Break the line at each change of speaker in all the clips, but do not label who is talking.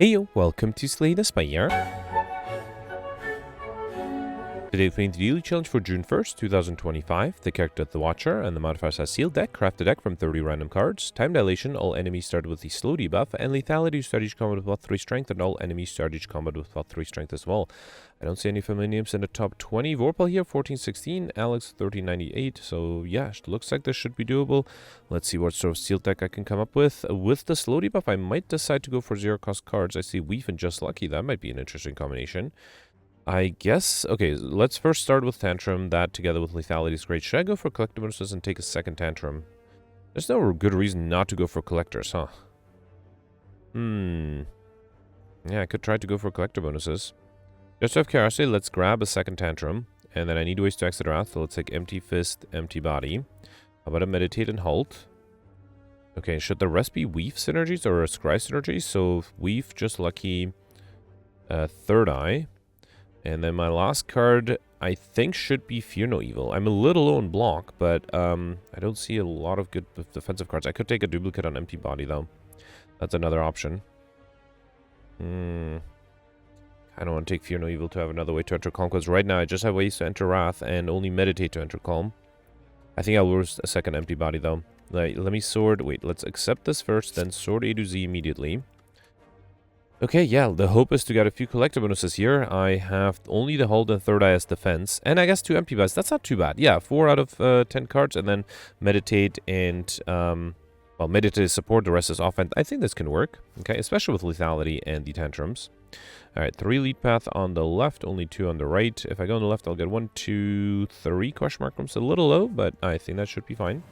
Hey yo, welcome to Slay the Spire. Today we're playing the daily challenge for June 1st, 2025. The character The Watcher and the modifiers has sealed deck, craft a deck from 30 random cards. Time Dilation, all enemies start with the slow debuff, and Lethality, start each combat with about 3 strength, and all enemies start each combat with about 3 strength as well. I don't see any familiar names in the top 20. Vorpal here, 1416, Alex 1398, so yeah, looks like this should be doable. Let's see what sort of sealed deck I can come up with. With the slow debuff, I might decide to go for 0 cost cards. I see Weave and Just Lucky, that might be an interesting combination. I guess, okay, let's first start with Tantrum. That together with Lethality is great. Should I go for Collector bonuses and take a second Tantrum? There's no good reason not to go for Collectors, huh? Yeah, I could try to go for Collector bonuses. Just out of curiosity, let's grab a second Tantrum. And then I need ways to exit Wrath, so let's take Empty Fist, Empty Body. How about a Meditate and Halt? Okay, should the rest be Weave synergies or a Scry synergies? So, Weave, Just Lucky, Third Eye. And then my last card, I think, should be Fear No Evil. I'm a little low in block, but I don't see a lot of good defensive cards. I could take a duplicate on Empty Body, though. That's another option. I don't want to take Fear No Evil to have another way to enter Calm, because right now I just have ways to enter Wrath and only Meditate to enter Calm. I think I'll risk a second Empty Body, though. Let me sword... Wait, let's accept this first, then sword A to Z immediately. Okay, yeah, the hope is to get a few collector bonuses here. I have only the Hold and Third Eye as defense, and I guess 2 Empty Bodies. That's not too bad. Yeah, 4 out of 10 cards, and then Meditate and, well, Meditate is support, the rest is offense. I think this can work, okay, especially with Lethality and the Tantrums. Alright, 3 lead path on the left, only 2 on the right. If I go on the left, I'll get 1, 2, 3 question mark. It's a little low, but I think that should be fine.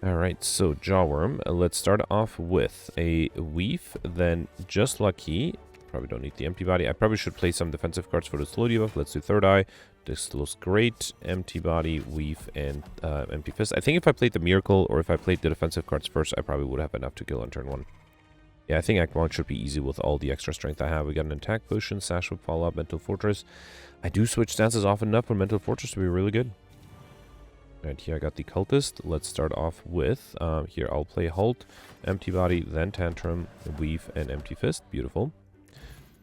Alright, so Jawworm. Let's start off with a Weave, then Just Lucky. Probably don't need the Empty Body. I probably should play some defensive cards for the slow debuff. Let's do Third Eye. This looks great. Empty Body, Weave, and Empty Fist. I think if I played the Miracle, or if I played the defensive cards first, I probably would have enough to kill on turn 1. Yeah, I think Act 1 should be easy with all the extra strength I have. We got an Attack Potion, Sash Whip, Follow Up, Mental Fortress. I do switch stances often enough for Mental Fortress to be really good. Right, here I got the Cultist. Let's start off with, here I'll play Halt, Empty Body, then Tantrum, Weave, and Empty Fist. Beautiful.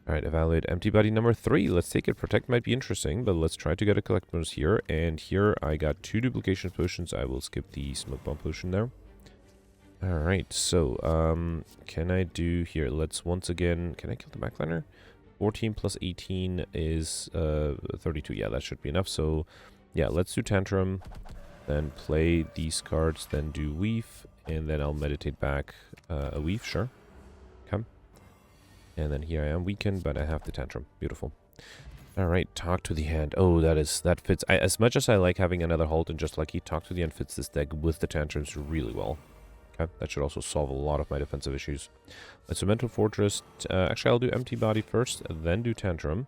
Alright, evaluate Empty Body number 3. Let's take it. Protect might be interesting, but let's try to get a collect bonus here. And here I got 2 duplication potions. I will skip the Smoke Bomb potion there. Alright, so, can I do here? Let's once again, can I kill the backliner? 14 plus 18 is 32. Yeah, that should be enough. So, yeah, let's do Tantrum. Then play these cards, then do Weave, and then I'll Meditate back a Weave, sure. Come. And then here I am weakened, but I have the Tantrum. Beautiful. Alright, Talk to the Hand. Oh, that fits. As much as I like having another Halt and Just Lucky, Talk to the Hand fits this deck with the Tantrums really well. Okay, that should also solve a lot of my defensive issues. Let's do Mental Fortress. Actually, I'll do Empty Body first, then do Tantrum.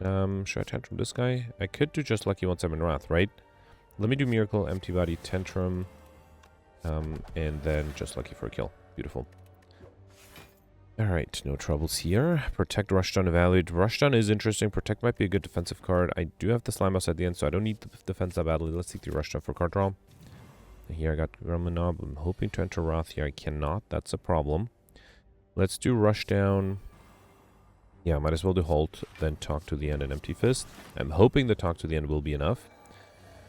Should I Tantrum this guy? I could do Just Lucky once I'm in Wrath, right? Let me do Miracle, Empty Body, Tantrum, and then Just Lucky for a kill. Beautiful. Alright, no troubles here. Protect, Rushdown, evaluate. Rushdown is interesting. Protect might be a good defensive card. I do have the Slime House at the end, so I don't need the defense that badly. Let's take the Rushdown for card draw. Here I got Gremlin Knob. I'm hoping to enter Wrath here. I cannot. That's a problem. Let's do Rushdown. Yeah, might as well do Halt, then Talk to the End and Empty Fist. I'm hoping the Talk to the End will be enough.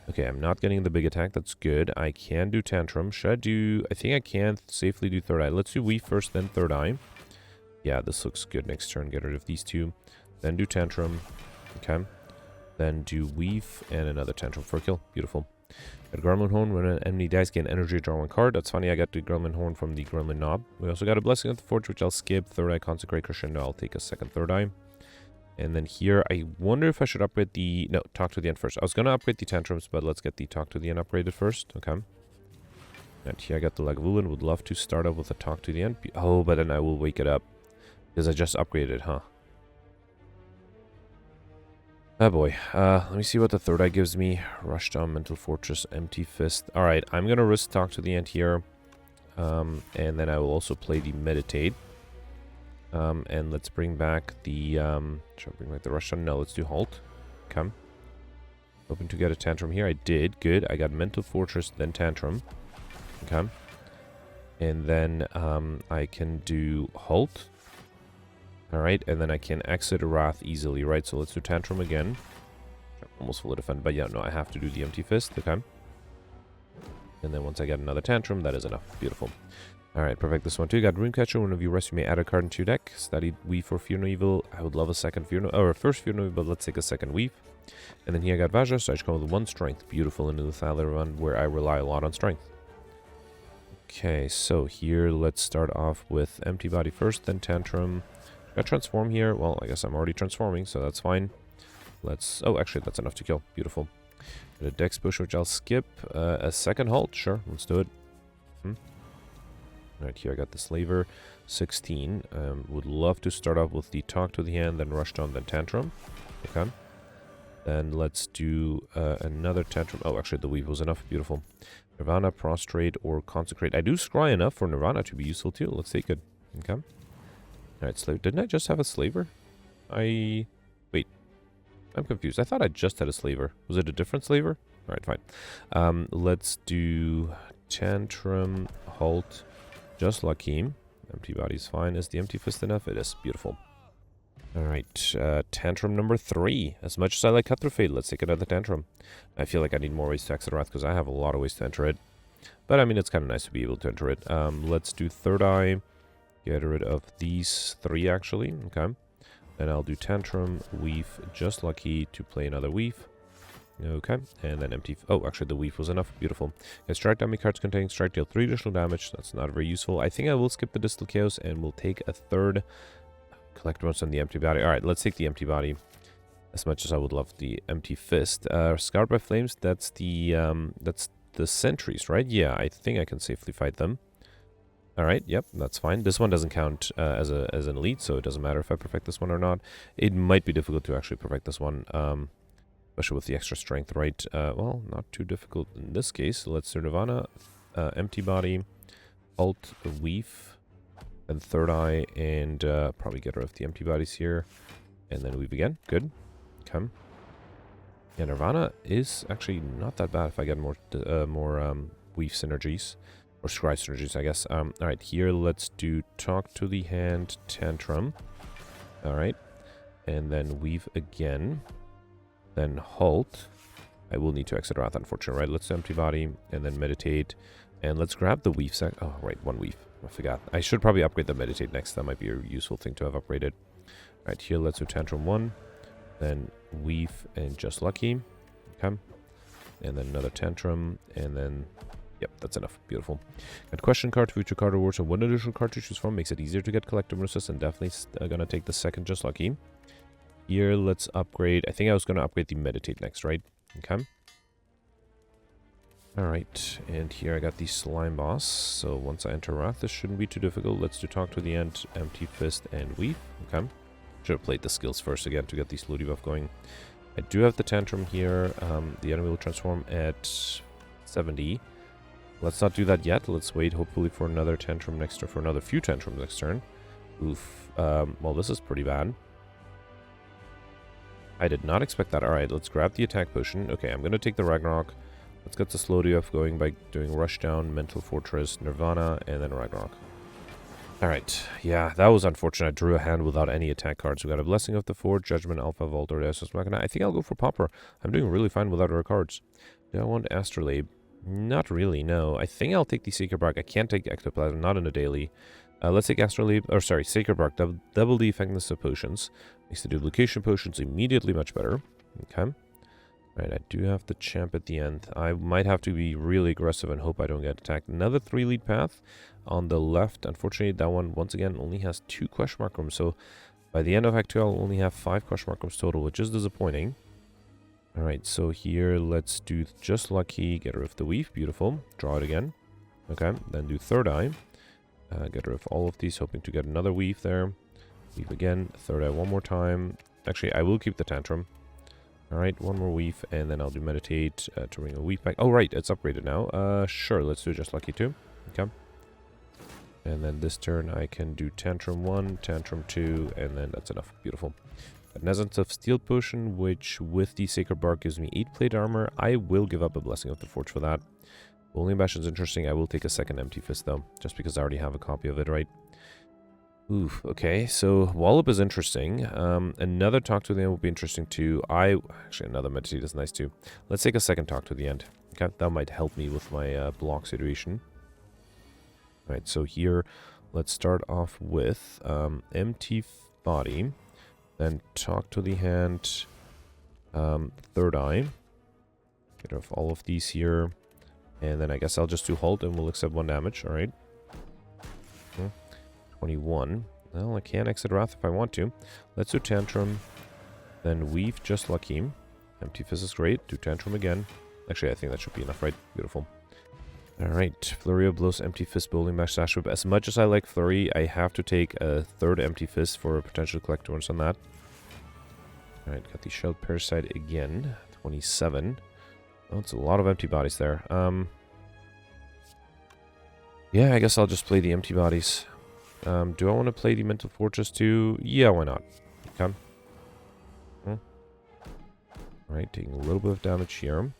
Okay, I'm not getting the big attack. That's good. I can do Tantrum. Should I do... I think I can safely do Third Eye. Let's do Weave first, then Third Eye. Yeah, this looks good next turn. Get rid of these 2. Then do Tantrum. Okay. Then do Weave and another Tantrum for a kill. Beautiful. Got Gremlin Horn. When an enemy dies, gain energy, draw 1 card. That's funny. I got the Gremlin Horn from the Gremlin Knob. We also got a Blessing of the Forge, which I'll skip. Third Eye, Consecrate, Crescendo. I'll take a second Third Eye. And then here, I wonder if I should upgrade the... No, Talk to the End first. I was going to upgrade the Tantrums, but let's get the Talk to the End upgraded first. Okay. And here I got the Lagavulin. Would love to start off with a Talk to the End. Oh, but then I will wake it up. Because I just upgraded, huh? Oh boy. Let me see what the Third Eye gives me. Rushdown, Mental Fortress, Empty Fist. Alright, I'm going to risk Talk to the End here. And then I will also play the Meditate. And let's bring back the, should I bring back the Rushdown? No, let's do Halt. Come. Hoping to get a Tantrum here. I did. Good. I got Mental Fortress, then Tantrum. Okay. And then, I can do Halt. Alright, and then I can exit Wrath easily, right? So let's do Tantrum again. Almost fully defend, but yeah, no, I have to do the Empty Fist, okay? And then once I get another Tantrum, that is enough. Beautiful. Alright, perfect. This one too. Got Runecatcher. Whenever you rest, you may add a card into your deck. Studied Weave for Fear No Evil. I would love a second Fear No... or a first Fear No Evil, but let's take a second Weave. And then here I got Vajra, so I just come with 1 Strength. Beautiful into the Lethality run, where I rely a lot on Strength. Okay, so here, let's start off with Empty Body first, then Tantrum. Got Transform here. Well, I guess I'm already transforming, so that's fine. Let's... oh, actually, that's enough to kill. Beautiful. Got a Dex push, which I'll skip. A second Halt. Sure, let's do it. Alright, here I got the Slaver. 16. Would love to start off with the Talk to the Hand, then Rush Down, then Tantrum. Okay. Then let's do another Tantrum. Oh, actually, the Weave was enough. Beautiful. Nirvana, Prostrate, or Consecrate. I do scry enough for Nirvana to be useful, too. Let's take it. Okay. Alright, Slaver. Didn't I just have a Slaver? Wait. I'm confused. I thought I just had a Slaver. Was it a different Slaver? Alright, fine. Let's do Tantrum, Halt, Just Lucky. Empty Body's fine. Is the Empty Fist enough? It is. Beautiful. Alright, Tantrum number 3. As much as I like Cut Through Fate, let's take another Tantrum. I feel like I need more ways to exit Wrath because I have a lot of ways to enter it. But I mean, it's kind of nice to be able to enter it. Let's do Third Eye. Get rid of these 3 actually. Okay. Then I'll do Tantrum, Weave, Just Lucky to play another Weave. Okay, and then Empty... oh, actually the Weave was enough. Beautiful. Okay, strike damage cards containing strike deal 3 additional damage. That's not very useful. I think I will skip the Distal Chaos and we'll take a third collectibles on the Empty Body. Alright, let's take the Empty Body. As much as I would love the Empty Fist. Scarred by Flames, that's the sentries, right? Yeah, I think I can safely fight them. Alright, yep, that's fine. This one doesn't count as an elite, so it doesn't matter if I perfect this one or not. It might be difficult to actually perfect this one, especially with the extra strength, right? Well, not too difficult in this case. Let's do Nirvana, Empty Body, Alt, Weave, and Third Eye, and probably get rid of the Empty Bodies here. And then Weave again. Good. Okay. Yeah, Nirvana is actually not that bad if I get more Weave synergies. Or Scry synergies, I guess. Alright, here let's do Talk to the Hand, Tantrum. Alright. And then Weave again. Then Halt. I will need to exit Wrath, unfortunately, right? Let's do Empty Body, and then Meditate. And let's grab the Weave sec. Oh, right, 1 Weave. I forgot. I should probably upgrade the Meditate next. That might be a useful thing to have upgraded. Alright, here let's do Tantrum 1. Then Weave and Just Lucky. Okay. And then another Tantrum, and then... yep, that's enough. Beautiful. Got question card, future card rewards, and 1 additional card to choose from. Makes it easier to get collector bonuses, and definitely gonna take the second Just Lucky. Here, let's upgrade. I think I was gonna upgrade the Meditate next, right? Okay. Alright, and here I got the Slime Boss. So once I enter Wrath, this shouldn't be too difficult. Let's do Talk to the End, Empty Fist, and Weave. Okay. Should have played the skills first again to get the slow debuff going. I do have the Tantrum here. The enemy will transform at 70. Let's not do that yet. Let's wait, hopefully, for another Tantrum next turn, for another few Tantrums next turn. Oof. Well, this is pretty bad. I did not expect that. Alright, let's grab the attack potion. Okay, I'm going to take the Ragnarok. Let's get the slow debuff going by doing Rushdown, Mental Fortress, Nirvana, and then Ragnarok. Alright, yeah, that was unfortunate. I drew a hand without any attack cards. We got a Blessing of the Forge, Judgment, Alpha, Vault, or Deus Machina. I think I'll go for Pauper. I'm doing really fine without our cards. Do I want Astrolabe? Not really, no. I think I'll take the Sacred Bark. I can't take Ectoplasm, not in a daily. Let's take Astrolabe, or sorry, Sacred Bark. Double the effectiveness of potions. Makes the duplication potions immediately much better. Okay. Alright, I do have the champ at the end. I might have to be really aggressive and hope I don't get attacked. Another 3 lead path on the left. Unfortunately, that one, once again, only has 2 question mark rooms. So by the end of Act 2, I'll only have 5 question mark rooms total, which is disappointing. Alright, so here, let's do Just Lucky, get rid of the Weave, beautiful. Draw it again. Okay, then do Third Eye. Get rid of all of these, hoping to get another Weave there. Weave again, Third Eye one more time. Actually, I will keep the Tantrum. Alright, 1 more Weave, and then I'll do Meditate to bring a Weave back. Oh, right, it's upgraded now. Sure, let's do Just Lucky 2. Okay. And then this turn, I can do Tantrum 1, Tantrum 2, and then that's enough. Beautiful. An Essence of Steel Potion, which with the Sacred Bark gives me 8 plate armor. I will give up a Blessing of the Forge for that. Only Bastion's interesting. I will take a second Empty Fist, though, just because I already have a copy of it, right? Oof, okay, so Wallop is interesting. Another talk to the end will be interesting too. Actually, another meditate is nice too. Let's take a second talk to the end. Okay, that might help me with my block situation. Alright, so here, let's start off with empty body. Then talk to the hand, third eye. Get rid of all of these here. And then I guess I'll just do halt and we'll accept 1 damage, alright. 21. Well, I can exit Wrath if I want to. Let's do Tantrum. Then Weave, just lucky. Empty Fist is great. Do Tantrum again. Actually, I think that should be enough, right? Beautiful. Alright. Flurry of Blows, Empty Fist, Bowling Bash, Sash Whip. As much as I like Flurry, I have to take a 3rd Empty Fist for a potential collector on that. Alright, got the Shelled Parasite again. 27. Oh, it's a lot of empty bodies there. Yeah, I guess I'll just play the empty bodies. Do I want to play the Mental Fortress too? Yeah, why not? Okay. Alright, taking a little bit of damage here.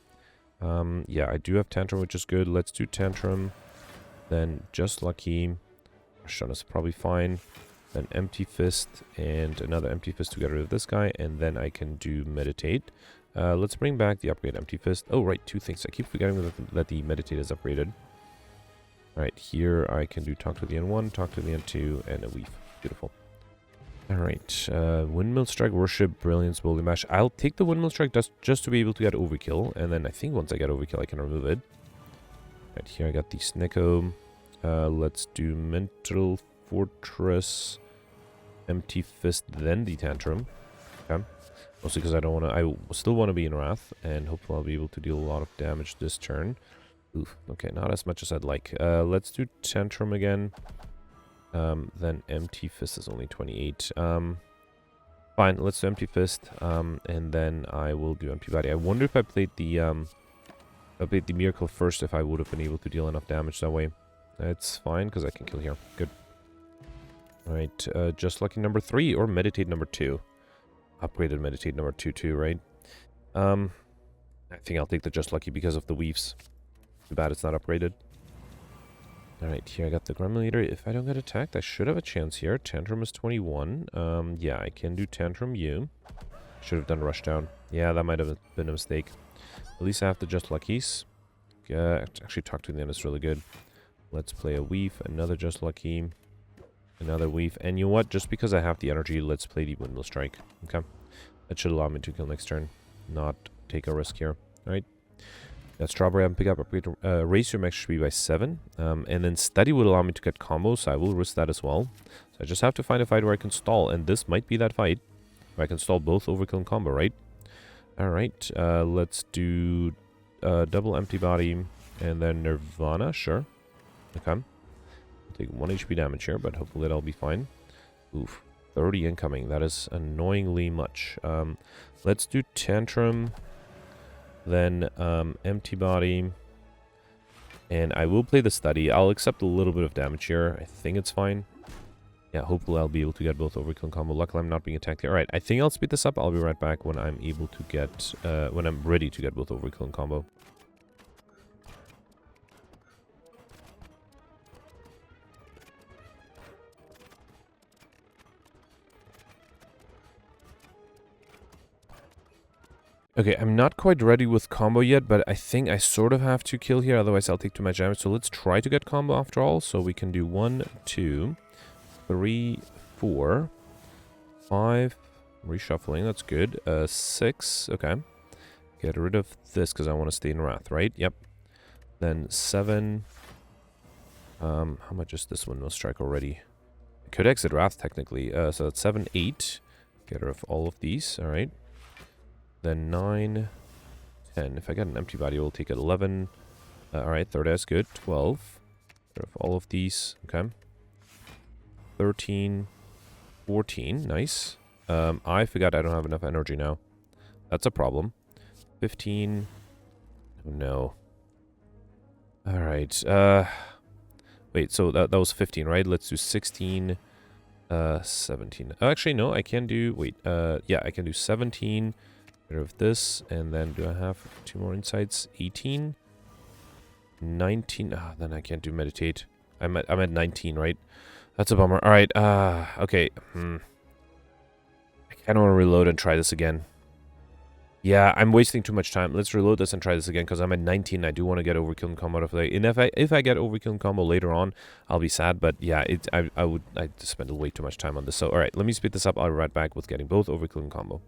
Yeah, I do have Tantrum, which is good. Let's do Tantrum. Then Just Lucky. Shun is probably fine. Then Empty Fist and another Empty Fist to get rid of this guy. And then I can do Meditate. Let's bring back the upgrade Empty Fist. Oh, right, 2 things. I keep forgetting that the Meditate is upgraded. Alright, here I can do Talk to the N1, Talk to the N2, and a Weave. Beautiful. Alright, Windmill Strike, Worship, Brilliance, Bowling Bash. I'll take the Windmill Strike just to be able to get Overkill, and then I think once I get Overkill I can remove it. Right, here I got the Snicko. Let's do Mental Fortress, Empty Fist, then the Tantrum. Okay. Mostly because I don't want to, I still want to be in Wrath, and hopefully I'll be able to deal a lot of damage this turn. Oof, okay, not as much as I'd like. Let's do Tantrum again. Then Empty Fist is only 28. Fine, let's do Empty Fist. And then I will do Empty Body. I wonder if I played the Miracle first, if I would have been able to deal enough damage that way. It's fine, because I can kill here. Good. Alright, Just Lucky number 3, or Meditate number 2. Upgraded Meditate number 2 too, right? I think I'll take the Just Lucky because of the Weaves. Too bad it's not upgraded. Alright, here I got the Gremlin Leader. If I don't get attacked, I should have a chance here. Tantrum is 21. Yeah, I can do Tantrum U. Should have done Rushdown. Yeah, that might have been a mistake. At least I have the Just Luckies. Actually, Talk to them is really good. Let's play a Weave, another Just Lucky, another Weave. And you know what? Just because I have the energy, let's play the Windmill Strike. Okay. That should allow me to kill next turn. Not take a risk here. Alright. That Strawberry I can pick up, upgrade, raise your max HP by 7. And then Study would allow me to get combos, so I will risk that as well. So I just have to find a fight where I can stall, and this might be that fight. Where I can stall both Overkill and combo, right? Alright, let's do double Empty Body, and then Nirvana, sure. Okay. I'll take 1 HP damage here, but hopefully that'll be fine. Oof, 30 incoming, that is annoyingly much. Let's do Tantrum. Then Empty Body, and I will play the Study. I'll accept a little bit of damage here. I think it's fine. Yeah, hopefully I'll be able to get both Overkill and combo. Luckily I'm not being attacked here. Alright, I think I'll speed this up. I'll be right back when I'm able to get, when I'm ready to get both Overkill and combo. Okay, I'm not quite ready with combo yet, but I think I sort of have to kill here, otherwise I'll take too much damage. So let's try to get combo after all. So we can do 1, 2, 3, 4, 5, reshuffling, that's good. 6, okay. Get rid of this because I want to stay in Wrath, right? Yep. Then 7. How much is this one? No strike already. I could exit Wrath technically. So that's 7, 8. Get rid of all of these, alright. Then 9, 10. If I get an Empty Body, I will take it. 11. Alright, third eye's good. 12. Get rid of all of these. Okay. 13. 14. Nice. I forgot I don't have enough energy now. That's a problem. 15. Oh, no. Alright. Wait, so that was 15, right? Let's do 16. 17. Actually, no, I can do... Wait. Yeah, I can do 17. Get rid of this, and then do I have 2 more insights? 18, 19. Ah, then I can't do Meditate. I'm at 19, right? That's a bummer. All right. Okay. I kind of want to reload and try this again. Yeah, I'm wasting too much time. Let's reload this and try this again because I'm at 19. I do want to get overkill and combo out of the. And if I get overkill and combo later on, I'll be sad. But yeah, I spend way too much time on this. So all right, let me speed this up. I'll be right back with getting both overkill and combo.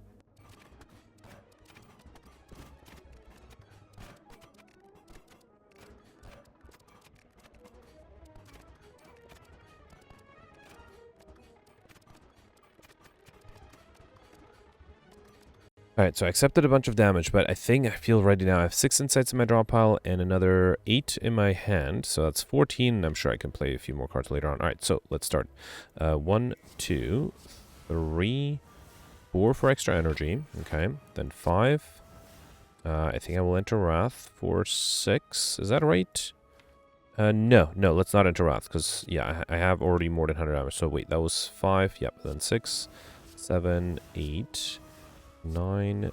Alright, so I accepted a bunch of damage, but I feel ready now. I have 6 insights in my draw pile and another 8 in my hand. So that's 14. I'm sure I can play a few more cards later on. Alright, so let's start. 1, 2, 3, 4 for extra energy. Okay, then 5. I think I will enter Wrath for 6. Is that right? No, let's not enter Wrath, because, yeah, I have already more than 100 damage. So wait, that was 5. Yep, then 6, 7, 8... 9,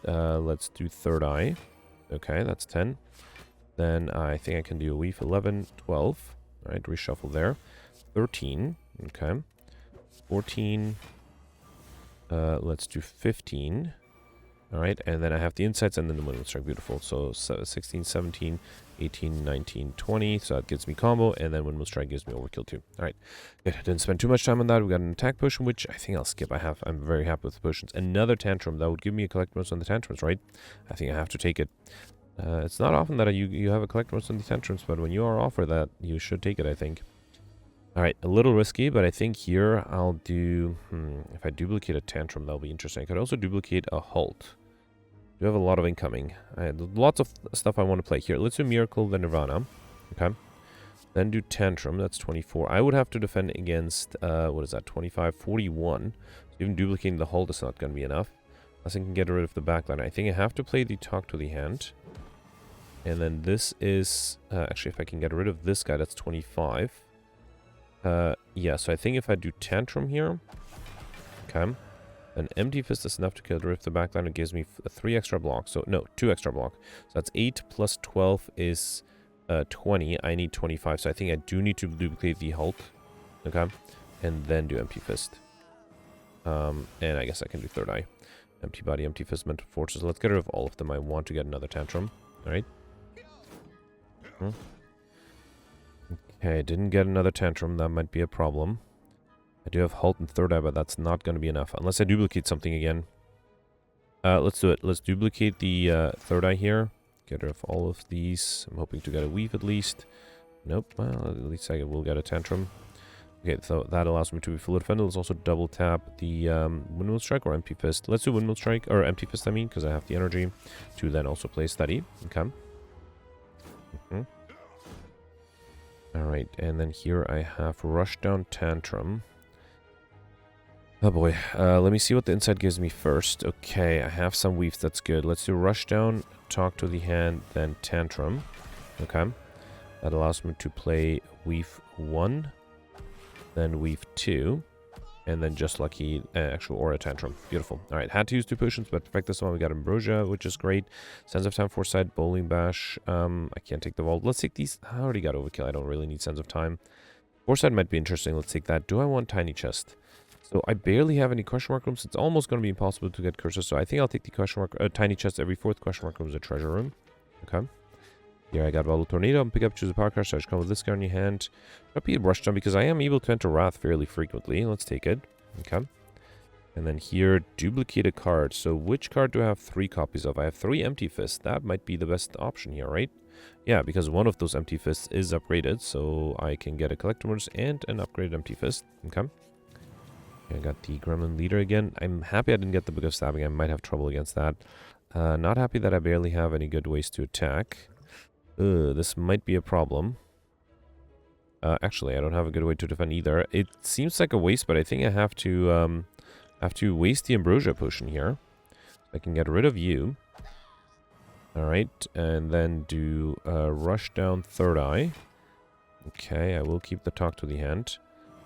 let's do third eye. Okay, that's 10. Then I think I can do a weave. 11, 12. All right, reshuffle there. 13. Okay. 14. Let's do 15. All right, and then I have the insights and then the Windmill Strike. Beautiful. So 16, 17, 18, 19, 20. So that gives me combo, and then Windmill Strike gives me overkill too. All right, good. I didn't spend too much time on that. We got an attack potion, which I think I'll skip. I'm very happy with the potions. Another tantrum. That would give me a collect bonus on the tantrums, right? I think I have to take it. It's not often that you have a collect bonus on the tantrums, but when you are offered that, you should take it, I think. All right, a little risky, but I think here I'll do... if I duplicate a tantrum, that'll be interesting. I could also duplicate a halt. We have a lot of incoming. I had lots of stuff I want to play here. Let's do Miracle, then Nirvana. Okay. Then do Tantrum. That's 24. I would have to defend against, what is that, 25, 41. So even duplicating the halt is not going to be enough. Unless I can get rid of the backline. I think I have to play the Talk to the Hand. And then this is, actually, if I can get rid of this guy, that's 25. Yeah, so I think if I do Tantrum here, okay, an Empty Fist is enough to get rid of the backline. It gives me 3 extra blocks. So, no, 2 extra block. So that's 8 plus 12 is 20. I need 25. So I think I do need to duplicate the Hulk. Okay. And then do Empty Fist. And I guess I can do Third Eye. Empty Body, Empty Fist, Mental Forces. Let's get rid of all of them. I want to get another Tantrum. Alright. Okay, didn't get another Tantrum. That might be a problem. I do have Halt and Third Eye, but that's not going to be enough. Unless I duplicate something again. Let's do it. Let's duplicate the Third Eye here. Get rid of all of these. I'm hoping to get a Weave at least. Nope. Well, at least I will get a Tantrum. Okay, so that allows me to be full defender. Let's also double tap the Windmill Strike or Empty Fist. Let's do Windmill Strike, or Empty Fist, I mean, because I have the energy to then also play Steady. Okay. Alright, and then here I have Rushdown Tantrum. Oh boy, let me see what the inside gives me first. Okay, I have some weaves, that's good. Let's do Rushdown, Talk to the Hand, then Tantrum. Okay, that allows me to play Weave 1, then Weave 2, and then just lucky actual Aura Tantrum. Beautiful. Alright, had to use 2 potions, but to perfect this one, we got Ambrosia, which is great. Sense of Time, Foresight, Bowling Bash. I can't take the Vault. Let's take these. I already got Overkill. I don't really need Sense of Time. Foresight might be interesting. Let's take that. Do I want Tiny Chest? So I barely have any question mark rooms. It's almost going to be impossible to get curses. So I think I'll take the question mark, tiny chest. Every 4th question mark room is a treasure room. Okay. Here I got Bubble Tornado. Pick up, choose a power card. So I just come with this guy in your hand. I'll be a Rushdown because I am able to enter Wrath fairly frequently. Let's take it. Okay. And then here, duplicate a card. So which card do I have 3 copies of? I have 3 Empty Fists. That might be the best option here, right? Yeah, because one of those Empty Fists is upgraded. So I can get a Collector's and an upgraded Empty Fist. Okay. I got the Gremlin Leader again. I'm happy I didn't get the Book of Stabbing. I might have trouble against that. Not happy that I barely have any good ways to attack. This might be a problem. Actually, I don't have a good way to defend either. It seems like a waste, but I think I have to waste the Ambrosia Potion here. I can get rid of you. Alright, and then do Rushdown Third Eye. Okay, I will keep the Talk to the Hand.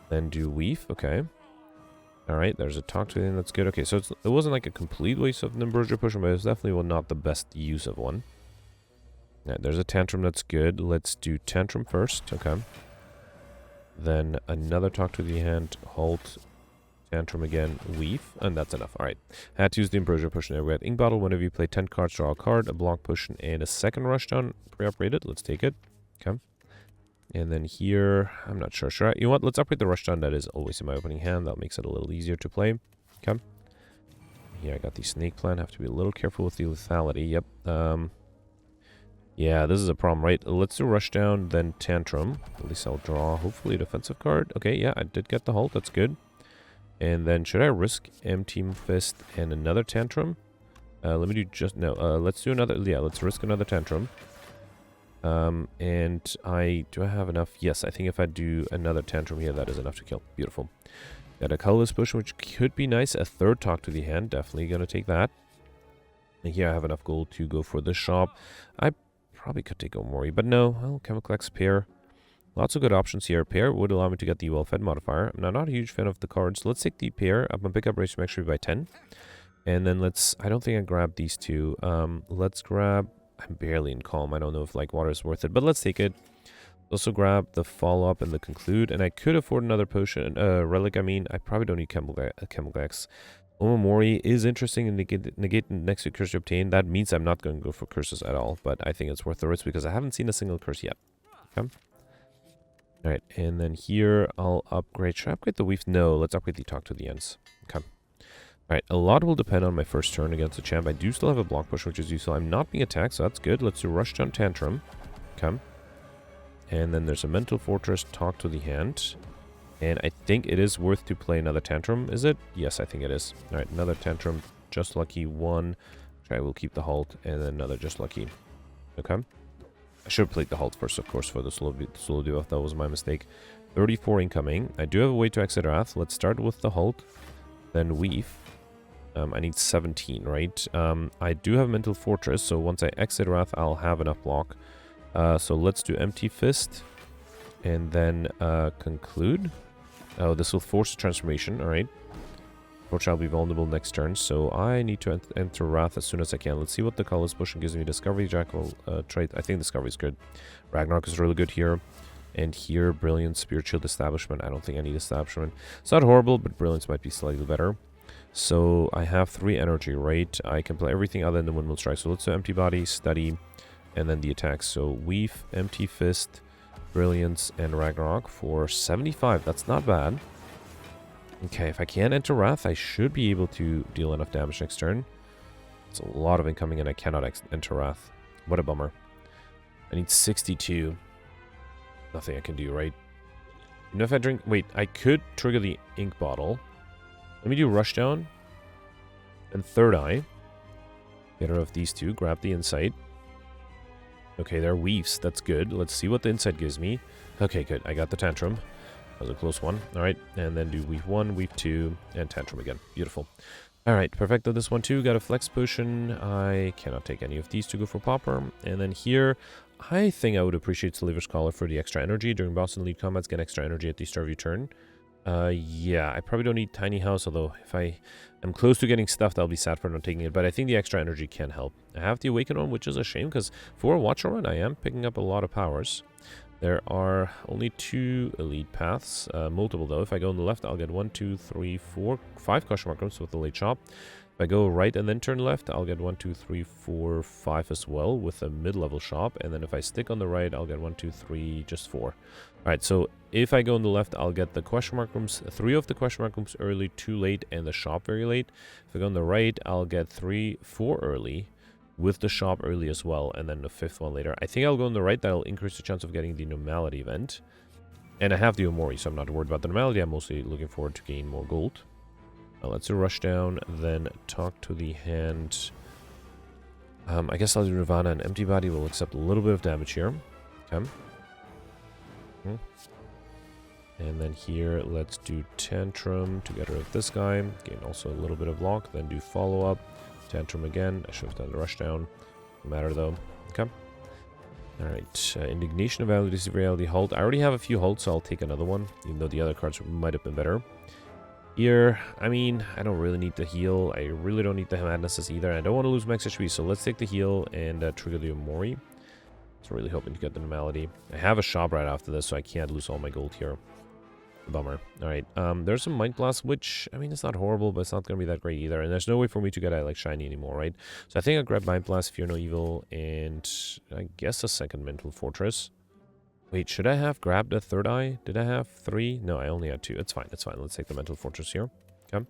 Then do Weave, okay. Alright, there's a Talk to the Hand, that's good. Okay, so it wasn't like a complete waste of an Ambrosia Potion, but it was definitely not the best use of one. Yeah, there's a Tantrum, that's good. Let's do Tantrum first, okay. Then another talk to the hand, halt, tantrum again, weave, and that's enough. Alright. Had to use the Ambrosia Potion there. We had Ink Bottle. Whenever you play 10 cards, draw a card, a block potion, and a second rushdown pre-upgraded. Let's take it. Okay. And then here, I'm not sure. Sure. You know what? Let's upgrade the rushdown that is always in my opening hand. That makes it a little easier to play. Okay. Here I got the Snake Plant. Have to be a little careful with the Lethality. Yep. Yeah, this is a problem, right? Let's do Rushdown, then Tantrum. At least I'll draw, hopefully, a defensive card. Okay, yeah, I did get the halt. That's good. And then should I risk Empty Fist and another Tantrum? Let me do just... No, let's do another... Yeah, let's risk another Tantrum. And do I have enough? Yes, I think if I do another Tantrum here, that is enough to kill. Beautiful. Got a Colorless Potion, which could be nice. A third talk to the hand. Definitely going to take that. And here I have enough gold to go for this shop. I probably could take Omori, but no. Well, Chemical X, Pair. Lots of good options here. Pair would allow me to get the well-fed modifier. I'm not a huge fan of the cards. Let's take the Pair. Up my pickup rate to actually by 10. And then let's... I don't think I grabbed these two. Let's grab... I'm barely in Calm. I don't know if like water is worth it, but let's take it. Also grab the follow-up and the conclude. And I could afford another potion, relic. I mean, I probably don't need Chemical X. Omamori is interesting and negate next to curse you obtain. That means I'm not going to go for curses at all, but I think it's worth the risk because I haven't seen a single curse yet. Okay. Alright, and then here I'll upgrade. Should I upgrade the weave? No, let's upgrade the talk to the ends. Okay. Alright, a lot will depend on my first turn against the champ. I do still have a block push, which is useful. I'm not being attacked, so that's good. Let's do Rushdown Tantrum. Okay. And then there's a Mental Fortress, talk to the hand. And I think it is worth to play another Tantrum, is it? Yes, I think it is. Alright, another Tantrum, Just Lucky 1. I will keep the halt, and then another Just Lucky. Okay. I should have played the halt first, of course, for the slow debuff. That was my mistake. 34 incoming. I do have a way to exit Wrath. Let's start with the halt, then weave. I need 17, right? I do have Mental Fortress, so once I exit Wrath, I'll have enough block. So let's do Empty Fist, and then conclude. Oh, this will force a transformation, alright. Fortunately, I'll be vulnerable next turn, so I need to enter Wrath as soon as I can. Let's see what the Colorless Potion gives me. Discovery, Jackal trait. I think Discovery is good. Ragnarok is really good here. And here, Brilliance, Spirit Shield, Establishment. I don't think I need Establishment. It's not horrible, but Brilliance might be slightly better. So I have 3 energy, right? I can play everything other than the Windmill Strike. So let's do Empty Body, Study, and then the attacks. So Weave, Empty Fist, Brilliance, and Ragnarok for 75. That's not bad. Okay, if I can enter Wrath, I should be able to deal enough damage next turn. It's a lot of incoming, and I cannot enter Wrath. What a bummer. I need 62. Nothing I can do, right? You know, if I drink... Wait, I could trigger the ink bottle. Let me do Rushdown. And Third Eye. Get rid of these two. Grab the Insight. Okay, there are weaves. That's good. Let's see what the Insight gives me. Okay, good. I got the Tantrum. That was a close one. Alright, and then do weave 1, weave 2, and Tantrum again. Beautiful. Alright, perfecto this one too. Got a Flex Potion. I cannot take any of these to go for Popper. And then here... I think I would appreciate Slaver's Collar for the extra energy. During boss and lead combats, get extra energy at the start of your turn. Yeah, I probably don't need Tiny House, although if I am close to getting stuffed, I'll be sad for not taking it. But I think the extra energy can help. I have the Awaken one, which is a shame, because for a Watcher run, I am picking up a lot of powers. There are only 2 elite paths, multiple though. If I go on the left, I'll get 1, 2, 3, 4, 5 question mark rooms with the late shop. If I go right and then turn left, I'll get 1, 2, 3, 4, 5 as well with a mid-level shop. And then if I stick on the right, I'll get 1, 2, 3, just 4. Alright, so if I go on the left, I'll get the question mark rooms, 3 of the question mark rooms early, 2 late, and the shop very late. If I go on the right, I'll get 3, 4 early, with the shop early as well, and then the 5th one later. I think I'll go on the right. That'll increase the chance of getting the Normality event. And I have the Omori, so I'm not worried about the Normality. I'm mostly looking forward to gain more gold. Now let's do Rushdown, then talk to the hand. I guess I'll do Nirvana, and Empty Body will accept a little bit of damage here. Okay. And then here, let's do Tantrum to get rid of this guy. Gain also a little bit of block, then do Follow-up. Tantrum again. I should have done the Rushdown. No matter though. Okay. Alright. Indignation, Evaluate, Reality, Halt. I already have a few halts, so I'll take another one, even though the other cards might have been better. Here, I mean, I don't really need the heal. I really don't need the Madnesses either. I don't want to lose max HP, so let's take the heal and trigger the Omori. So really hoping to get the Normality. I have a shop right after this, so I can't lose all my gold here. Bummer. Alright, there's some Mind Blast, which, I mean, it's not horrible, but it's not going to be that great either. And there's no way for me to get like shiny anymore, right? So I think I'll grab Mind Blast, Fear No Evil, and I guess a second Mental Fortress. Wait, should I have grabbed a third eye? Did I have 3? No, I only had 2. It's fine, it's fine. Let's take the Mental Fortress here. Okay.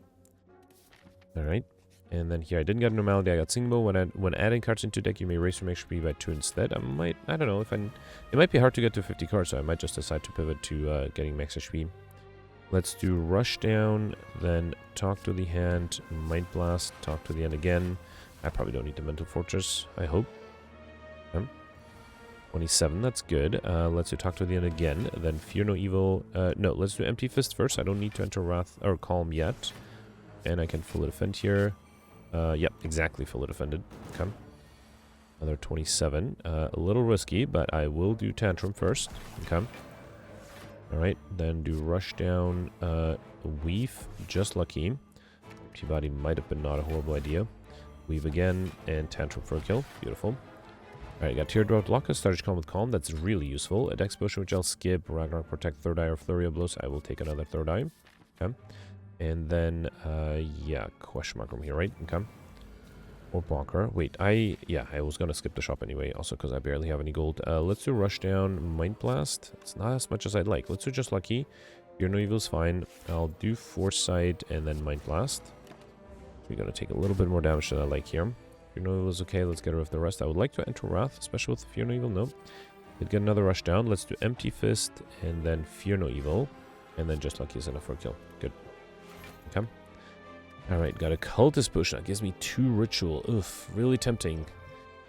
Alright. And then here, I didn't get Normality, I got Singbo. When adding cards into deck, you may raise your max HP by 2 instead. I don't know, it might be hard to get to 50 cards, so I might just decide to pivot to getting max HP. Let's do Rush Down, then Talk to the Hand, Mind Blast, Talk to the End again. I probably don't need the Mental Fortress, I hope. 27, that's good. Let's do Talk to the End again, then Fear No Evil. No, let's do Empty Fist first. I don't need to enter Wrath or Calm yet. And I can fully defend here. Yep, exactly fully defended. Okay. Another 27. A little risky, but I will do Tantrum first. Okay. Alright, then do Rush Down, Weave, just lucky. Empty Body might have been not a horrible idea. Weave again, and Tantrum for a kill. Beautiful. Alright, got Teardrop Locus, Started Calm with Calm. That's really useful. A Dex Potion, which I'll skip. Ragnarok Protect, Third Eye, or Flurry of Blows. I will take another Third Eye. Okay. And then, yeah, question mark room here, right? Okay. Or blocker. Wait, I was gonna skip the shop anyway, also because I barely have any gold. Let's do Rush Down, Mind Blast. It's not as much as I'd like. Let's do Just Lucky. Fear No Evil is fine. I'll do Foresight and then Mind Blast. We're gonna take a little bit more damage than I like here. Fear No Evil is okay. Let's get rid of the rest. I would like to enter Wrath, especially with Fear No Evil. No. Did get another Rush Down. Let's do Empty Fist and then Fear No Evil. And then Just Lucky is enough for a kill. Good. Okay. Alright, got a Cultist Potion. That gives me 2 Ritual. Oof, really tempting.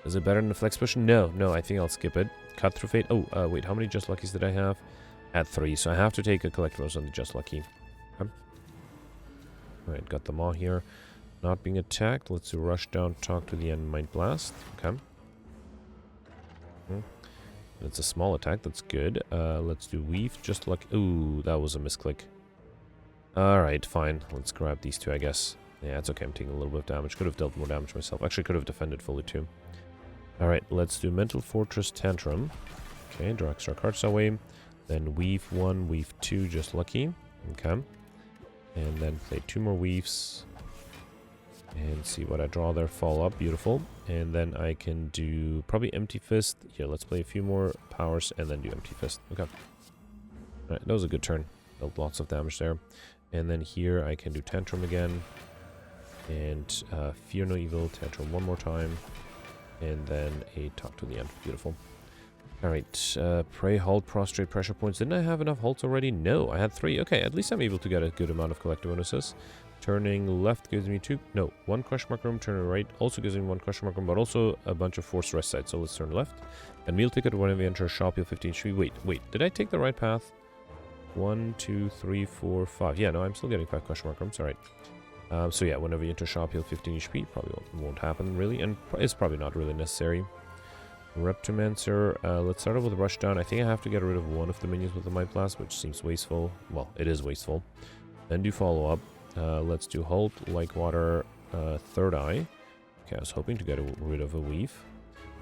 Is it better than the Flex Potion? No, I think I'll skip it. Cut Through Fate. Oh, wait, how many Just Luckies did I have? Had 3, so I have to take a Collector's on the Just Lucky. Okay. Alright, got them all here. Not being attacked. Let's do Rush Down, Talk to the End, Mind Blast. Okay. It's a small attack, that's good. Let's do Weave, Just Lucky. Ooh, that was a misclick. Alright, fine. Let's grab these 2, I guess. Yeah, it's okay. I'm taking a little bit of damage. Could have dealt more damage myself. Actually, could have defended fully, too. Alright, let's do Mental Fortress Tantrum. Okay, draw extra cards away. Then Weave 1, Weave 2, Just Lucky. Okay. And then play 2 more Weaves. And see what I draw there. Fall up. Beautiful. And then I can do probably Empty Fist. Here, let's play a few more powers and then do Empty Fist. Okay. Alright, that was a good turn. Dealt lots of damage there. And then here I can do Tantrum again. And Fear No Evil, Tantrum one more time. And then a Talk to the End. Beautiful. Alright, Pray, Halt, Prostrate, Pressure Points. Didn't I have enough halts already? No, I had 3. Okay, at least I'm able to get a good amount of collector bonuses. Turning left gives me 2. No, 1 question mark room. Turning right also gives me 1 question mark room, but also a bunch of forced rest sites. So let's turn left. And meal ticket whenever you enter a shop, you'll 15 HP. Wait, did I take the right path? 1, 2, 3, 4, 5. Yeah, no, I'm still getting 5 question mark rooms. Alright. So yeah, whenever you enter shop, you'll 15 HP. Probably won't happen, really. And it's probably not really necessary. Reptomancer. Let's start off with Rush Down. I think I have to get rid of one of the minions with the Mind Blast, which seems wasteful. Well, it is wasteful. Then do Follow Up. Let's do Halt, Like Water, Third Eye. Okay, I was hoping to get rid of a Weave.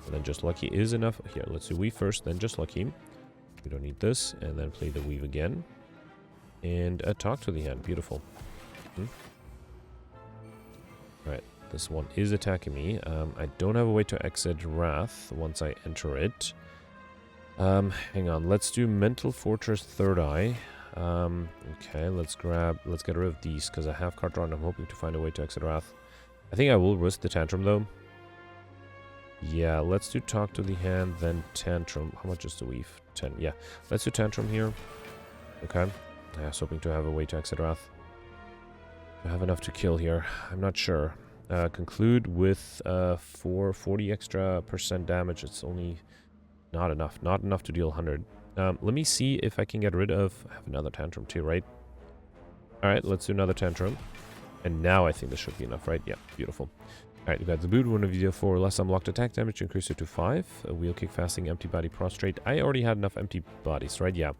And then Just Lucky is enough. Here, let's do Weave first, then Just Lucky. We don't need this. And then play the Weave again. And Talk to the Hand. Beautiful. Alright, this one is attacking me. I don't have a way to exit Wrath once I enter it. Hang on. Let's do Mental Fortress Third Eye. Okay, let's get rid of these because I have card draw and I'm hoping to find a way to exit Wrath. I think I will risk the Tantrum though. Yeah, let's do Talk to the Hand, then Tantrum. How much is the Weave? 10. Yeah, let's do Tantrum here. Okay. I was hoping to have a way to exit Wrath. I have enough to kill here. I'm not sure. Conclude with 40 extra % damage. It's only not enough. Not enough to deal 100. Let me see if I can get rid of... I have another Tantrum too, right? Alright, let's do another Tantrum. And now I think this should be enough, right? Yeah, beautiful. Alright, we got the boot. One of video 4 less unlocked attack damage. Increase it to 5. Wheel Kick, Fasting, Empty Body, Prostrate. I already had enough empty bodies, right? Yeah.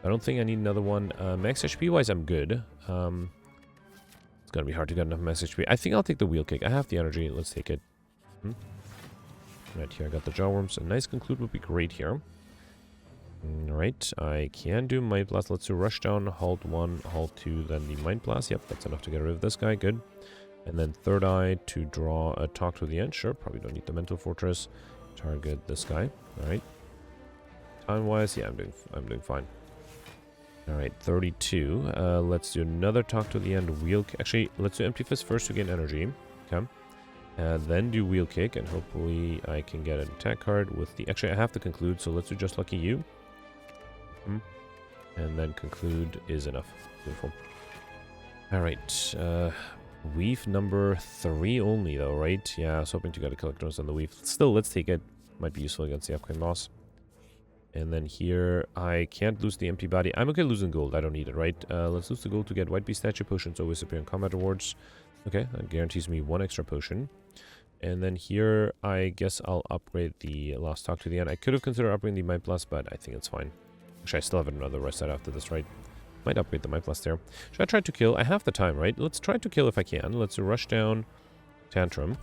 I don't think I need another one. Max HP wise, I'm good. It's gonna be hard to get enough max HP. I think I'll take the Wheel Kick. I have the energy. Let's take it. Right here, I got the Jawworms. A nice Conclude would be great here. Alright, I can do Mind Blast. Let's do Rush Down, Halt 1, Halt 2, then the Mind Blast. Yep, that's enough to get rid of this guy. Good. And then Third Eye to draw a Talk to the End. Sure, probably don't need the Mental Fortress. Target this guy. Alright. Time-wise, yeah, I'm doing fine. Alright, 32. Let's do another Talk to the End Wheel. Actually, let's do Empty Fist first to gain energy. Okay. Then do Wheel Kick, and hopefully I can get an attack card with the... Actually, I have to conclude, so let's do Just Lucky You. And then conclude is enough. Beautiful. Alright, weave number 3 only though, right? Yeah, I was hoping to get a collector's on the weave. Still, let's take it. Might be useful against the upcoming boss. And then here, I can't lose the empty body. I'm okay losing gold, I don't need it, right? Let's lose the gold to get White Beast Statue Potions, always appear in combat rewards. Okay, that guarantees me 1 extra potion. And then here, I guess I'll upgrade the Last Talk to the End. I could have considered upgrading the Mind Blast, but I think it's fine. Actually, I still have another rest set after this, right? Might upgrade the Mind Blast there. Should I try to kill? I have the time, right? Let's try to kill if I can. Let's rush down Tantrum.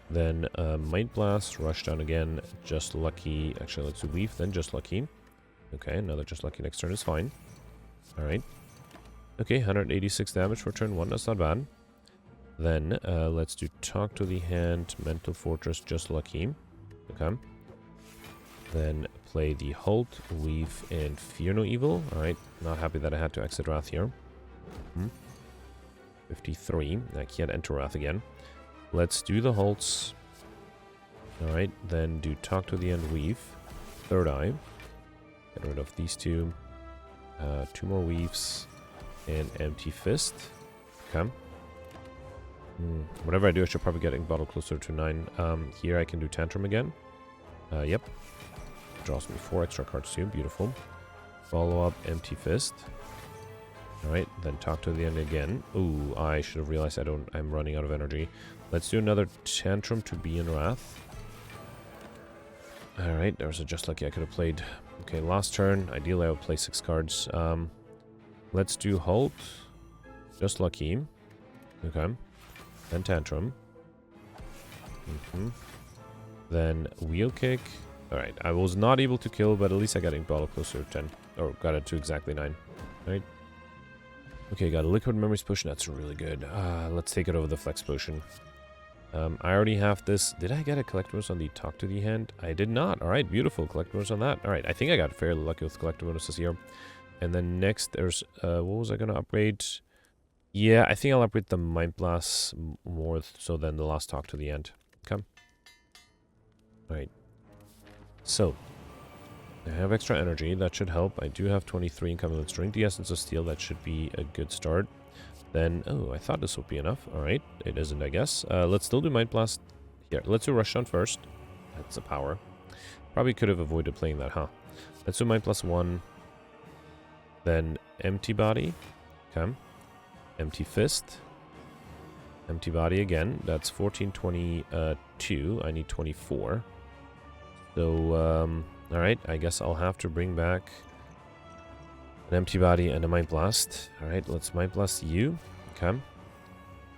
Then Mind Blast, rush down again. Just Lucky. Actually, let's do Weave, then Just Lucky. Okay, another Just Lucky next turn is fine. Alright. Okay, 186 damage for turn 1. That's not bad. Then let's do Talk to the Hand, Mental Fortress, Just Lucky. Okay. Then play the Halt, Weave, and Fear No Evil. Alright, not happy that I had to exit Wrath here. 53. I can't enter Wrath again. Let's do the Halts. Alright, then do Talk to the End, Weave. Third Eye. Get rid of these 2. 2 more Weaves. And Empty Fist. Okay. Whatever I do, I should probably get Ink Bottle closer to 9. Here I can do Tantrum again. Yep. Draws me 4 extra cards too. Beautiful. Follow up Empty Fist. Alright, then Talk to the End again. Ooh, I should have realized I'm running out of energy. Let's do another Tantrum to be in Wrath. Alright, there was a Just Lucky I could have played. Okay, last turn. Ideally, I would play 6 cards. Let's do Halt. Just Lucky. Okay. Then Tantrum. Then Wheel Kick. Alright, I was not able to kill, but at least I got Ink Bottle closer to 10. Or got it to exactly 9. Right? Okay, got a Liquid Memories Potion. That's really good. Let's take it over the Flex Potion. I already have this. Did I get a Collectibles on the Talk to the Hand? I did not. Alright, beautiful. Collectibles on that. Alright, I think I got fairly lucky with collectible bonuses here. And then next, there's... what was I going to upgrade? Yeah, I think I'll upgrade the Mind Blast more so than the Last Talk to the End. Okay. Alright. So, I have extra energy. That should help. I do have 23 incoming. Let's drink the Essence of Steel. That should be a good start. Then, oh, I thought this would be enough. Alright, it isn't, I guess. Let's still do Mind Blast. Here, let's do Rush Down first. That's a power. Probably could have avoided playing that, huh? Let's do Mind Blast 1. Then Empty Body. Okay. Empty Fist. Empty Body again. That's 14, 22. I need 24. So, alright, I guess I'll have to bring back an Empty Body and a Mind Blast. Alright, let's Mind Blast you. Okay.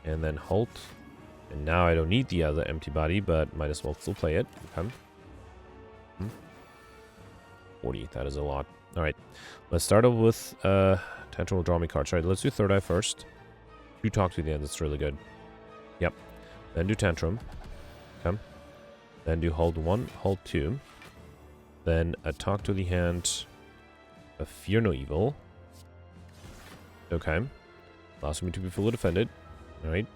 And then Halt. And now I don't need the other Empty Body, but might as well still play it. Okay. 40, that is a lot. Alright, let's start off with Tantrum will draw me cards. Alright, let's do Third Eye first. Do Talk to the End, that's really good. Yep. Then do Tantrum. Okay. Then do Hold 1, Hold 2. Then a Talk to the Hand, a Fear No Evil. Okay. Allows me to be fully defended. Alright.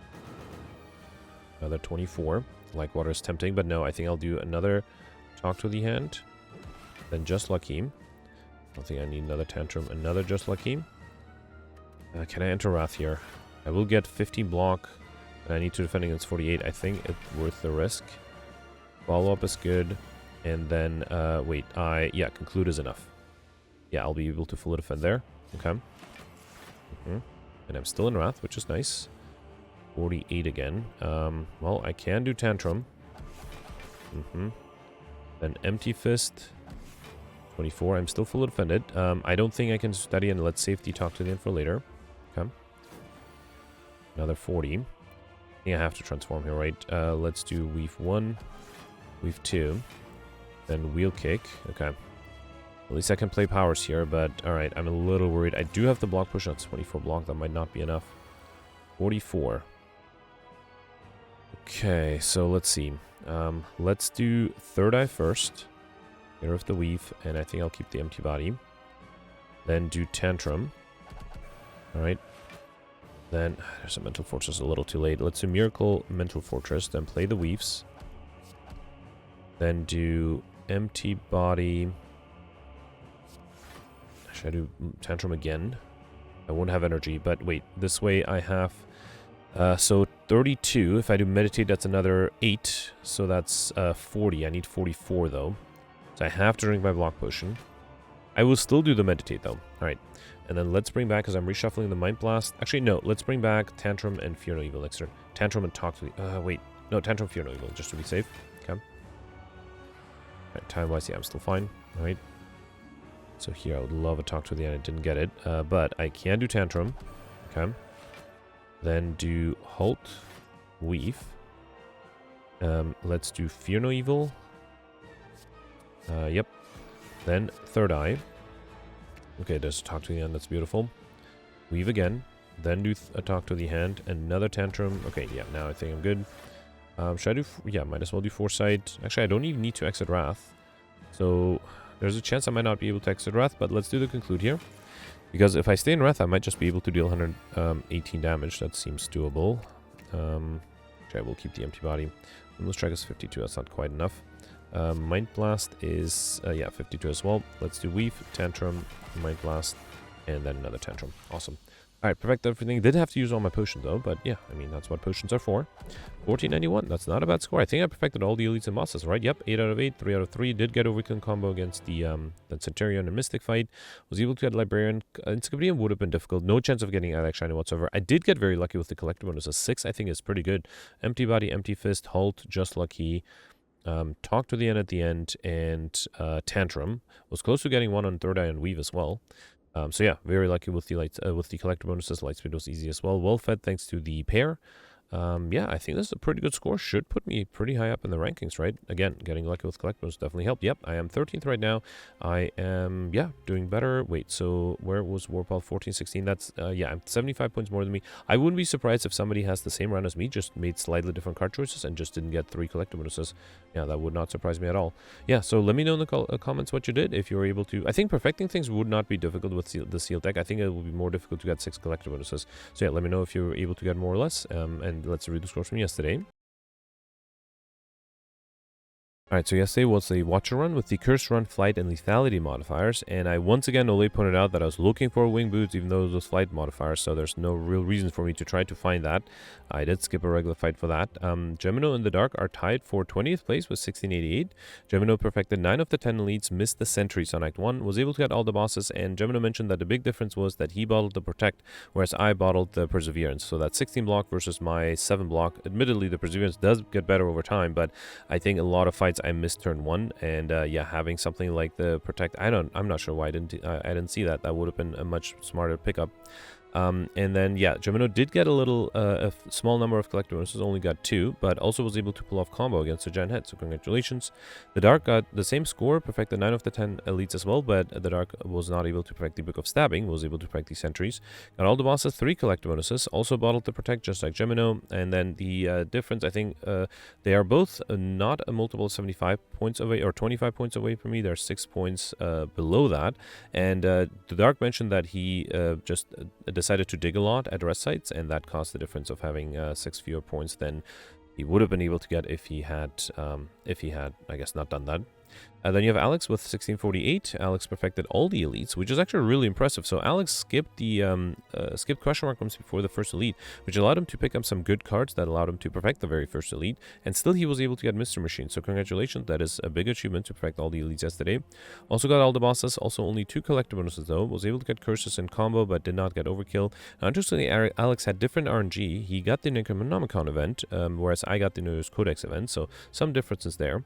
Another 24. Like Water is tempting, but no, I think I'll do another Talk to the Hand. Then Just Lucky. I don't think I need another Tantrum. Another Just Lucky. Can I enter Wrath here? I will get 50 block, and I need to defend against 48. I think it's worth the risk. Follow-up is good. And then, wait, yeah, Conclude is enough. Yeah, I'll be able to fully defend there. Okay. And I'm still in Wrath, which is nice. 48 again. Well, I can do Tantrum. Then Empty Fist. 24. I'm still fully defended. I don't think I can study and let safety Talk to the End for later. Okay. Another 40. I think I have to transform here, right? Let's do Weave 1. Weave 2. Then wheel kick. Okay. At least I can play powers here, but alright, I'm a little worried. I do have the block push. That's 24 block. That might not be enough. 44. Okay, so let's see. Let's do third eye first. Get rid of the weave, and I think I'll keep the empty body. Then do tantrum. Alright. Then, there's a mental fortress a little too late. Let's do miracle, mental fortress, then play the weaves. Then do empty body. Should I do tantrum again? I won't have energy, but wait, this way I have... so 32, if I do meditate, that's another 8, so that's 40. I need 44 though. So I have to drink my block potion. I will still do the meditate though. Alright, and then let's bring back, because I'm reshuffling the Mind Blast. Actually, no, let's bring back Tantrum and Fear No Evil next turn. Tantrum and Talk to the... wait, no, Tantrum, Fear No Evil, just to be safe. Okay. Alright, time-wise, yeah, I'm still fine. Alright. So here, I would love a Talk to the End. I didn't get it, but I can do Tantrum. Okay. Then do Halt, Weave. Let's do Fear No Evil. Yep. Then Third Eye. Okay, there's a Talk to the End. That's beautiful. Weave again. Then do a Talk to the Hand. Another Tantrum. Okay, yeah, now I think I'm good. Should I do... yeah, might as well do Foresight. Actually, I don't even need to exit Wrath. So, there's a chance I might not be able to exit Wrath, but let's do the Conclude here. Because if I stay in Wrath, I might just be able to deal 118 damage. That seems doable. Okay, I will keep the empty body. Almost strike is 52. That's not quite enough. Mind Blast is, yeah, 52 as well. Let's do Weave, Tantrum, Mind Blast, and then another Tantrum. Awesome. Alright, perfect everything. Did have to use all my potions though, but yeah, I mean, that's what potions are for. 1491, that's not a bad score. I think I perfected all the elites and bosses, right? Yep, 8 out of 8, 3 out of 3. Did get Overkill combo against the Centurion and Mystic fight. Was able to get Librarian. Encyclopedia would have been difficult. No chance of getting Alex Shiny whatsoever. I did get very lucky with the collector bonus. A 6, I think, is pretty good. Empty Body, Empty Fist, Halt, Just Lucky. Talk to the End at the end, and Tantrum. Was close to getting one on Third Eye and Weave as well. So yeah, very lucky with the with the collector bonuses. Lightspeed was easy as well. Well fed thanks to the pair. Yeah, I think this is a pretty good score. Should put me pretty high up in the rankings, right? Again, getting lucky with collectibles definitely helped. Yep, I am 13th right now. I am, yeah, doing better. Wait, so where was Warpal? 14, 16. That's, yeah, I'm 75 points more than me. I wouldn't be surprised if somebody has the same run as me, just made slightly different card choices and just didn't get 3 collector bonuses. Yeah, that would not surprise me at all. Yeah, so let me know in the comments what you did, if you were able to. I think perfecting things would not be difficult with the sealed deck. I think it will be more difficult to get 6 collector bonuses. So yeah, let me know if you were able to get more or less, and let's read the scores from yesterday. Alright, so yesterday was a Watcher run with the Curse Run, Flight, and Lethality modifiers, and I once again Ole pointed out that I was looking for Wing Boots even though those Flight modifiers, so there's no real reason for me to try to find that. I did skip a regular fight for that. Gemino and the Dark are tied for 20th place with 1688. Gemino perfected 9 of the 10 elites, missed the Sentries on Act 1, was able to get all the bosses, and Gemino mentioned that the big difference was that he bottled the Protect, whereas I bottled the Perseverance. So that's 16 block versus my 7 block. Admittedly, the Perseverance does get better over time, but I think a lot of fights I missed turn 1, and yeah, having something like the Protect, I'm not sure why I didn't see that. That would have been a much smarter pickup. And then, yeah, Gemino did get a small number of collector bonuses, only got 2, but also was able to pull off combo against the Giant Head, so congratulations. The Dark got the same score, perfected 9 of the 10 elites as well, but the Dark was not able to perfect the Book of Stabbing, was able to perfect the Sentries. Got all the bosses, 3 collector bonuses, also bottled to Protect just like Gemino, and then the difference, I think, they are both not a multiple 75 points away, or 25 points away from me. They're 6 points below that, and the Dark mentioned that he just decided to dig a lot at rest sites, and that caused the difference of having 6 fewer points than he would have been able to get if he had, I guess, not done that. Then you have Alex with 1648. Alex perfected all the elites, which is actually really impressive. So Alex skipped the skipped question mark rooms before the first elite, which allowed him to pick up some good cards that allowed him to perfect the very first elite, and still he was able to get Mr. Machine. So congratulations, that is a big achievement to perfect all the elites yesterday. Also got all the bosses, also only 2 collector bonuses though. Was able to get Curses in combo, but did not get Overkill. Now, interestingly, Alex had different RNG. He got the Necronomicon event, whereas I got the News Codex event, so some differences there.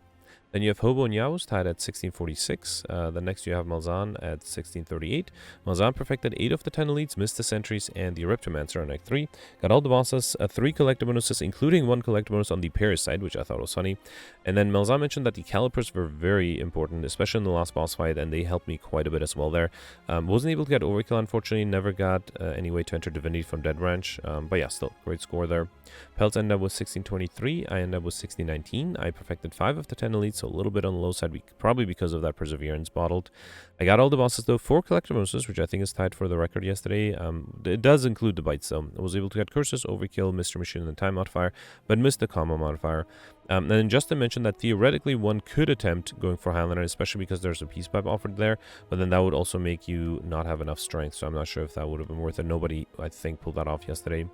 Then you have Hobo and Yaos tied at 1646. Then next you have Malzahn at 1638. Malzahn perfected 8 of the 10 elites, missed the sentries and the Eruptomancer on Act 3. Got all the bosses, 3 collector bonuses, including 1 collector bonus on the Paris side, which I thought was funny. And then Malzahn mentioned that the calipers were very important, especially in the last boss fight, and they helped me quite a bit as well there. Wasn't able to get Overkill, unfortunately. Never got any way to enter Divinity from Dead Branch. But yeah, still, great score there. Pelts ended up with 1623. I ended up with 1619. I perfected 5 of the 10 elites, so a little bit on the low side, probably because of that Perseverance bottled. I got all the bosses, though, 4 collector bonuses, which I think is tied for the record yesterday. It does include the bites, though. I was able to get Curses, Overkill, Mr. Machine, and the Time modifier, but missed the Comma modifier. And then Justin mentioned that theoretically one could attempt going for Highlander, especially because there's a Peace Pipe offered there, but then that would also make you not have enough strength, so I'm not sure if that would have been worth it. Nobody, I think, pulled that off yesterday.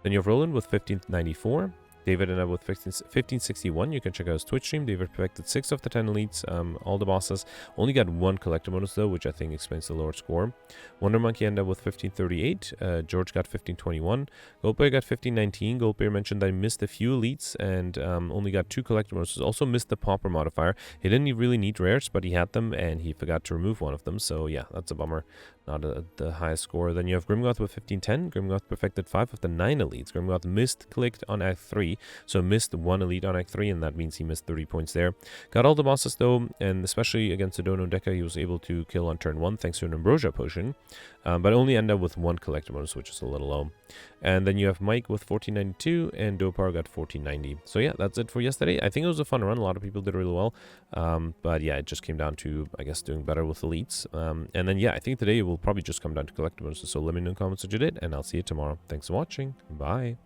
Then you have Roland with 1594. David ended up with 1561. You can check out his Twitch stream. David perfected 6 of the 10 elites, all the bosses. Only got 1 collector bonus, though, which I think explains the lower score. Wonder Monkey ended up with 1538. George got 1521. Goldbear got 1519. Goldbear mentioned that he missed a few elites and only got 2 collector bonuses. Also missed the Pauper modifier. He didn't really need rares, but he had them, and he forgot to remove one of them. So, yeah, that's a bummer. Not the highest score. Then you have Grimgoth with 1510. Grimgoth perfected 5 of the 9 elites. Grimgoth clicked on Act 3, so missed 1 elite on Act 3, and that means he missed 30 points there. Got all the bosses, though, and especially against the Dono Deca, he was able to kill on turn 1 thanks to an Ambrosia potion, but only ended up with 1 collector bonus, which is a little low. And then you have Mike with 1492, and Dopar got 1490. So yeah, that's it for yesterday. I think it was a fun run. A lot of people did really well. But yeah, it just came down to, I guess, doing better with elites. And then yeah, I think today it will probably just come down to collector bonuses. So let me know in the comments what you did, and I'll see you tomorrow. Thanks for watching. Bye.